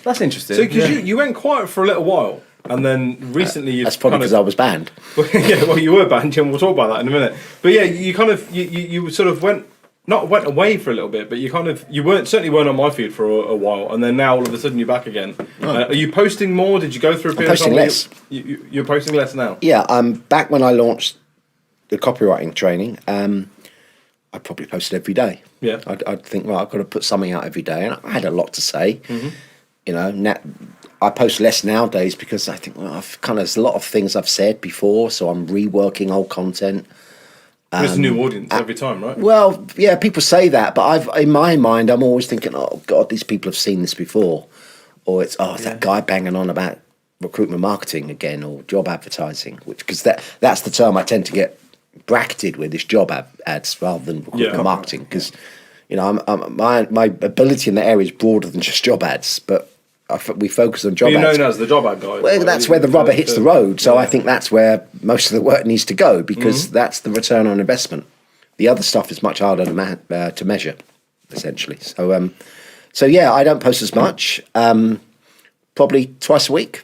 That's interesting. So because you went quiet for a little while, and then recently you That's probably because I was banned. Yeah, well, you were banned, and we'll talk about that in a minute. But yeah, you kind of you sort of went away for a little bit, but you certainly weren't on my feed for a while, and then now all of a sudden you're back again. Are you posting more? Did you go through a period? Posting less. You're posting less now. Yeah, back when I launched the copywriting training. I probably posted every day. Yeah, I'd think, well, I've got to put something out every day, and I had a lot to say. You know, I post less nowadays because I think, well, there's a lot of things I've said before, so I'm reworking old content. There's a new audience every time, right? Well, yeah, people say that, but in my mind, I'm always thinking, oh God, these people have seen this before, or it's that guy banging on about recruitment marketing again, or job advertising, because that's the term I tend to get bracketed with, is job ads rather than recruitment marketing, because you know my ability in that area is broader than just job ads, but we focus on job ads. You're known as the job ad guy. Well, that's where the rubber hits the road, so I think that's where most of the work needs to go, because that's the return on investment. The other stuff is much harder to measure, essentially. So yeah, I don't post as much, probably twice a week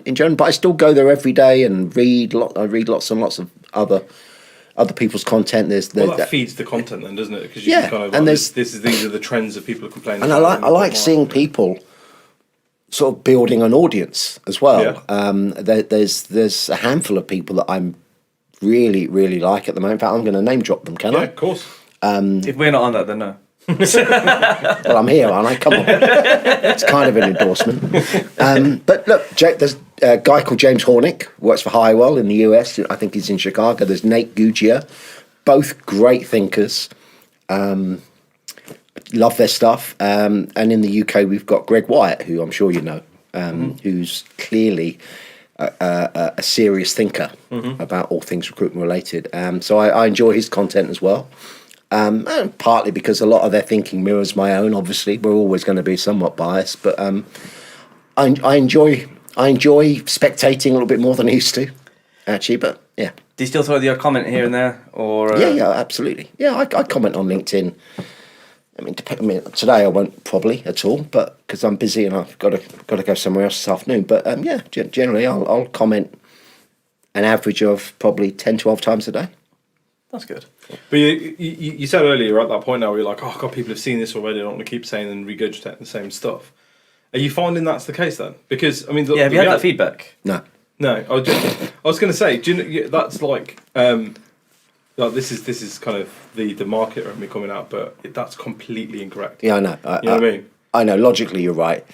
in general, but I still go there every day and I read lots and lots of other people's content. That feeds the content then, doesn't it? Because you can kind of, and these are the trends that people are complaining and about. I like seeing people sort of building an audience as well. Yeah. There's a handful of people that I'm really, really like at the moment. In fact, I'm going to name drop them, can I? Yeah, of course. If we're not on that, then no. Well, I'm here, aren't I? Come on. It's kind of an endorsement. But look, there's a guy called James Hornick, works for Highwell in the US. I think he's in Chicago. There's Nate Guggia, both great thinkers. Love their stuff. And in the UK, we've got Greg Wyatt, who I'm sure you know, who's clearly a serious thinker about all things recruitment related. So I enjoy his content as well. And partly because a lot of their thinking mirrors my own. Obviously, we're always going to be somewhat biased, but I enjoy spectating a little bit more than I used to, actually. But yeah, do you still throw the odd comment here and there, or yeah, absolutely. Yeah, I comment on LinkedIn. I mean, today I won't probably at all, but because I'm busy and I've got to go somewhere else this afternoon. But yeah, generally I'll comment an average of probably 10, 12 times a day. That's good. But you said earlier, you're at that point now where you're like, oh God, people have seen this already, I don't want to keep saying and regurgitating the same stuff. Are you finding that's the case then? Because, I mean... have you had that feedback? No. No, I was going to say, do you know, that's like this is kind of the marketer in me coming out, but that's completely incorrect. Yeah, I know. You know what I mean? I know, logically you're right.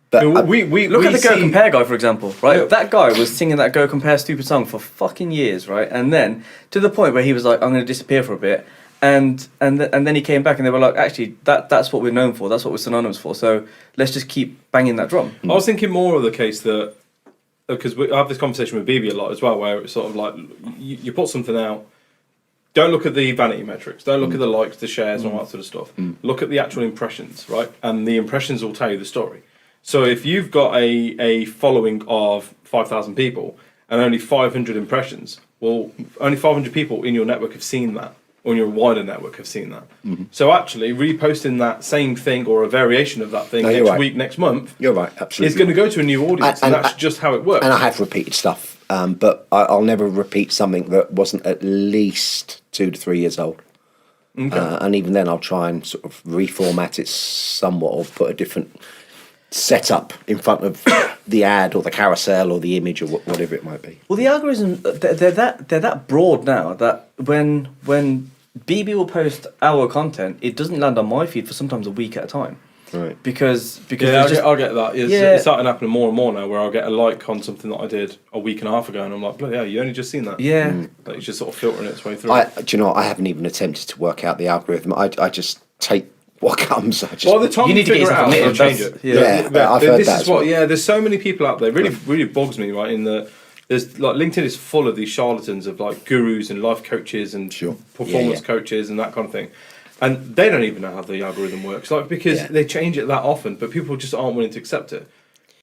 But we look at the Go Compare guy, for example, right? Yeah. That guy was singing that Go Compare stupid song for fucking years, right? And then to the point where he was like, I'm going to disappear for a bit. And then he came back and they were like, actually, that's what we're known for. That's what we're synonymous for. So let's just keep banging that drum. I was thinking more of the case that, because I have this conversation with BB a lot as well, where it's sort of like, you put something out, don't look at the vanity metrics, don't look at the likes, the shares, and all that sort of stuff. Look at the actual impressions, right? And the impressions will tell you the story. So if you've got a following of 5,000 people and only 500 impressions, well, only 500 people in your network have seen that, or in your wider network have seen that. So actually, reposting that same thing or a variation of that thing next week, next month, you're right, absolutely, is going to go to a new audience, and that's just how it works. And I have repeated stuff, but I'll never repeat something that wasn't at least 2 to 3 years old. Okay. And even then, I'll try and sort of reformat it somewhat, or put a different setup in front of the ad or the carousel or the image or whatever it might be. Well, the algorithms, they're that broad now that when BB will post our content, it doesn't land on my feed for sometimes a week at a time. Right. Because yeah, I'll get that. It's starting happening more and more now, where I'll get a like on something that I did a week and a half ago, and I'm like, bloody hell, you only just seen that. Yeah. Like, it's just sort of filtering its way through. Do you know what? I haven't even attempted to work out the algorithm. I just take what comes. By the time you need to figure it out, you'll change it. I've heard that as well. There's so many people out there. Really bugs me, right? In the there's like LinkedIn is full of these charlatans of like gurus and life coaches and performance coaches and that kind of thing, and they don't even know how the algorithm works. Like because they change it that often, but people just aren't willing to accept it.